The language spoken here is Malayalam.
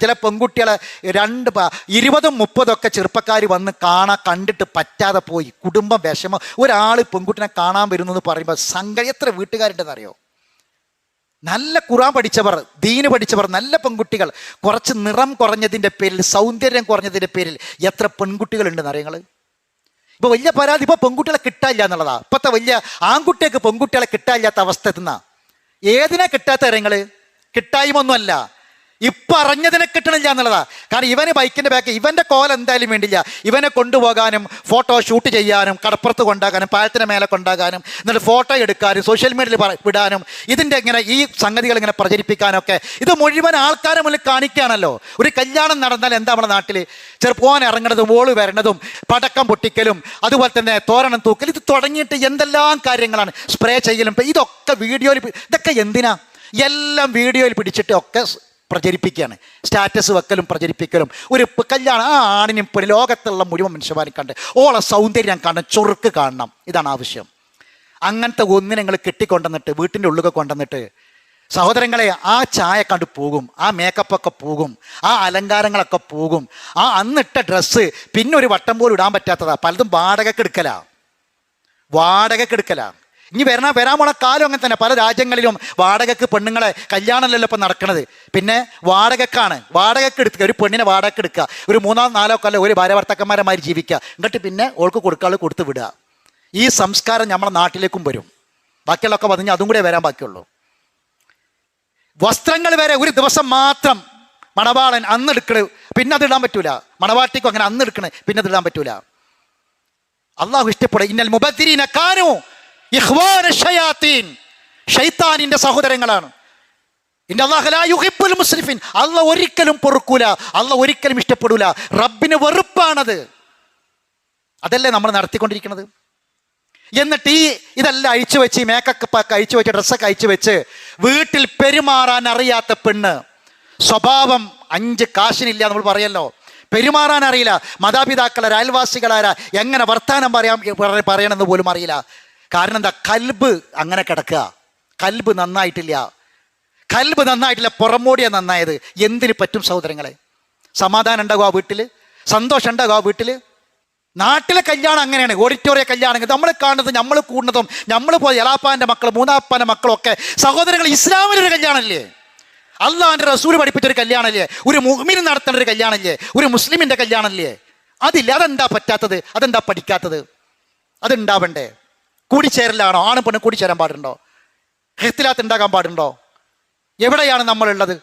ചില പെൺകുട്ടികളെ 20-30 ചെറുപ്പക്കാർ വന്ന് കണ്ടിട്ട് പറ്റാതെ പോയി, കുടുംബം വിഷമം. ഒരാൾ പെൺകുട്ടിനെ കാണാൻ വരുന്നു എന്ന് പറയുമ്പോൾ സംഘം എത്ര വീട്ടുകാരുണ്ടെന്നറിയോ? നല്ല ഖുർആൻ പഠിച്ചവർ, ദീന് പഠിച്ചവർ, നല്ല പെൺകുട്ടികൾ. കുറച്ച് നിറം കുറഞ്ഞതിൻ്റെ പേരിൽ, സൗന്ദര്യം കുറഞ്ഞതിൻ്റെ പേരിൽ എത്ര പെൺകുട്ടികളുണ്ടെന്ന് അറിയങ്ങൾ. ഇപ്പോൾ വലിയ പരാതി ഇപ്പോൾ പെൺകുട്ടികളെ കിട്ടാനില്ല എന്നുള്ളതാണ്. ഇപ്പോഴത്തെ വലിയ ആൺകുട്ടികൾക്ക് പെൺകുട്ടികളെ കിട്ടാനില്ലാത്ത അവസ്ഥ എത്തുന്ന. ഏതിനാ കിട്ടാത്ത അറിയങ്ങൾ? കിട്ടായ്മൊന്നുമല്ല, ഇപ്പം അറിഞ്ഞതിനെ കിട്ടണില്ല എന്നുള്ളതാ. കാരണം ഇവന് ബൈക്കിൻ്റെ ബാക്ക് ഇവൻ്റെ കോല എന്തായാലും വേണ്ടില്ല. ഇവനെ കൊണ്ടുപോകാനും ഫോട്ടോ ഷൂട്ട് ചെയ്യാനും കടപ്പുറത്ത് കൊണ്ടാകാനും പാലത്തിന് മേലെ കൊണ്ടാകാനും എന്നിട്ട് ഫോട്ടോ എടുക്കാനും സോഷ്യൽ മീഡിയയിൽ വിടാനും ഇതിൻ്റെ ഇങ്ങനെ ഈ സംഗതികൾ ഇങ്ങനെ പ്രചരിപ്പിക്കാനൊക്കെ ഇത് മുഴുവൻ ആൾക്കാരെ മുന്നിൽ കാണിക്കുകയാണല്ലോ. ഒരു കല്യാണം നടന്നാൽ എന്താ നമ്മുടെ നാട്ടിൽ? ചെറുപ്പോൻ ഇറങ്ങുന്നതും ഓള് വരണതും പടക്കം പൊട്ടിക്കലും അതുപോലെ തന്നെ തോരണം തൂക്കൽ, ഇത് തുടങ്ങിയിട്ട് എന്തെല്ലാം കാര്യങ്ങളാണ്. സ്പ്രേ ചെയ്യലും ഇതൊക്കെ വീഡിയോയിൽ. ഇതൊക്കെ എന്തിനാ? എല്ലാം വീഡിയോയിൽ പിടിച്ചിട്ട് ഒക്കെ പ്രചരിപ്പിക്കുകയാണ്. സ്റ്റാറ്റസ് വെക്കലും പ്രചരിപ്പിക്കലും. ഒരു കല്യാണം ആ ആണിനും പെണ്ണിനും ലോകത്തുള്ള മുഴുവൻ മനുഷ്യന്മാരും കണ്ട് ഓളെ സൗന്ദര്യം കാണണം, ചൊറുക്ക് കാണണം. ഇതാണ് ആവശ്യം. അങ്ങനത്തെ ഒന്നിനെ നിങ്ങൾ കെട്ടിക്കൊണ്ടുവന്നിട്ട് വീട്ടിൻ്റെ ഉള്ളിൽ കൊണ്ടുവന്നിട്ട് സഹോദരങ്ങളെ, ആ ചായ കണ്ട് പോകും, ആ മേക്കപ്പൊക്കെ പോകും, ആ അലങ്കാരങ്ങളൊക്കെ പോകും. ആ അന്നിട്ട ഡ്രസ്സ് പിന്നെ ഒരു വട്ടം പോലും ഇടാൻ പറ്റാത്തതാ. പലതും വാടകയ്ക്ക് എടുക്കലാ. ഇനി വരാൻ പോണ കാലം അങ്ങനെ തന്നെ. പല രാജ്യങ്ങളിലും വാടകയ്ക്ക് പെണ്ണുങ്ങളെ കല്യാണമല്ലല്ലോ ഇപ്പം നടക്കുന്നത്. പിന്നെ വാടകയ്ക്ക് എടുക്കുക. ഒരു പെണ്ണിനെ വാടകയ്ക്ക് എടുക്കുക. ഒരു 3-4 കൊല്ലം ഒരു ഭാര്യ ഭർത്താക്കന്മാരമാതിരി ജീവിക്കുക. എന്നിട്ട് പിന്നെ ഓൾക്ക് കൊടുത്ത് വിടുക. ഈ സംസ്കാരം നമ്മുടെ നാട്ടിലേക്കും വരും. ബാക്കിയുള്ളതൊക്കെ പറഞ്ഞാൽ അതും കൂടെ വരാൻ ബാക്കിയുള്ളൂ. വസ്ത്രങ്ങൾ വരെ ഒരു ദിവസം മാത്രം മണവാളൻ അന്ന് എടുക്കണ, പിന്നെ അത് ഇടാൻ പറ്റൂല. മണവാട്ടിക്കും അങ്ങനെ അന്ന് എടുക്കണേ, പിന്നെ അത് ഇടാൻ പറ്റൂല. അള്ളാഹു ഇഷ്ടപ്പെടും. ഇന്നൽ മുബദ്ദിരീന കാനൂ ഇഖ്വാന ശയാത്തീൻ, ശൈത്താനിന്റെ സഹോദരങ്ങളാണ്. ഇന്നല്ലാഹ ലാ യുഹിബ്ബുൽ മുസ്രിഫീൻ, അള്ളാഹ് ഒരിക്കലും പൊറുക്കൂല, അള്ളാഹ് ഒരിക്കലും ഇഷ്ടപ്പെടൂല. റബ്ബിന് വെറുപ്പാണത്. അതല്ലേ നമ്മൾ നടത്തിക്കൊണ്ടിരിക്കുന്നത്. എന്നിട്ട് ഇതെല്ലാം അഴിച്ചു വെച്ച്, ഈ മേക്കപ്പൊക്കെ അഴിച്ചു വെച്ച്, ഡ്രസ്സൊക്കെ അഴിച്ചു വെച്ച് വീട്ടിൽ പെരുമാറാൻ അറിയാത്ത പെണ്ണ്, സ്വഭാവം 5 കാശിനില്ല നമ്മൾ പറയല്ലോ, പെരുമാറാൻ അറിയില്ല, മാതാപിതാക്കളാര അയൽവാസികളാരാ എങ്ങനെ വർത്താനം പറയണമെന്ന് പോലും അറിയില്ല. കാരണം എന്താ? കൽബ് അങ്ങനെ കിടക്കുക. കൽബ് നന്നായിട്ടില്ല. പുറമോടിയാണ് നന്നായത്. എന്തിന് പറ്റും സഹോദരങ്ങളെ? സമാധാനം ഉണ്ടാകും ആ വീട്ടിൽ? സന്തോഷം ഉണ്ടാകും ആ വീട്ടിൽ? നാട്ടിലെ കല്യാണം അങ്ങനെയാണ്. ഓഡിറ്റോറിയ കല്യാണം നമ്മൾ കാണുന്നത്, നമ്മൾ കൂടുന്നതും, നമ്മൾ പോയി എളാപ്പാൻ്റെ മക്കൾ മൂന്നാപ്പാൻ്റെ മക്കളൊക്കെ സഹോദരങ്ങൾ ഇസ്ലാമിലൊരു കല്യാണമല്ലേ? അള്ളാഹിൻ്റെ റസൂൽ പഠിപ്പിച്ചൊരു കല്യാണമല്ലേ? ഒരു മുഅ്മിൻ നടത്തേണ്ട ഒരു കല്യാണമല്ലേ? ഒരു മുസ്ലിമിൻ്റെ കല്യാണമല്ലേ? അതില്ല. അതെന്താ പറ്റാത്തത്? അതെന്താ പഠിക്കാത്തത്? അതുണ്ടാവണ്ടേ? കൂടിച്ചേരലാണോ? ആണും പെണ്ണും കൂടിച്ചേരാൻ പാടുണ്ടോ? ഇഖ്തിലാത്ത് ഉണ്ടാകാൻ പാടുണ്ടോ? എവിടെയാണ് നമ്മളുള്ളത്?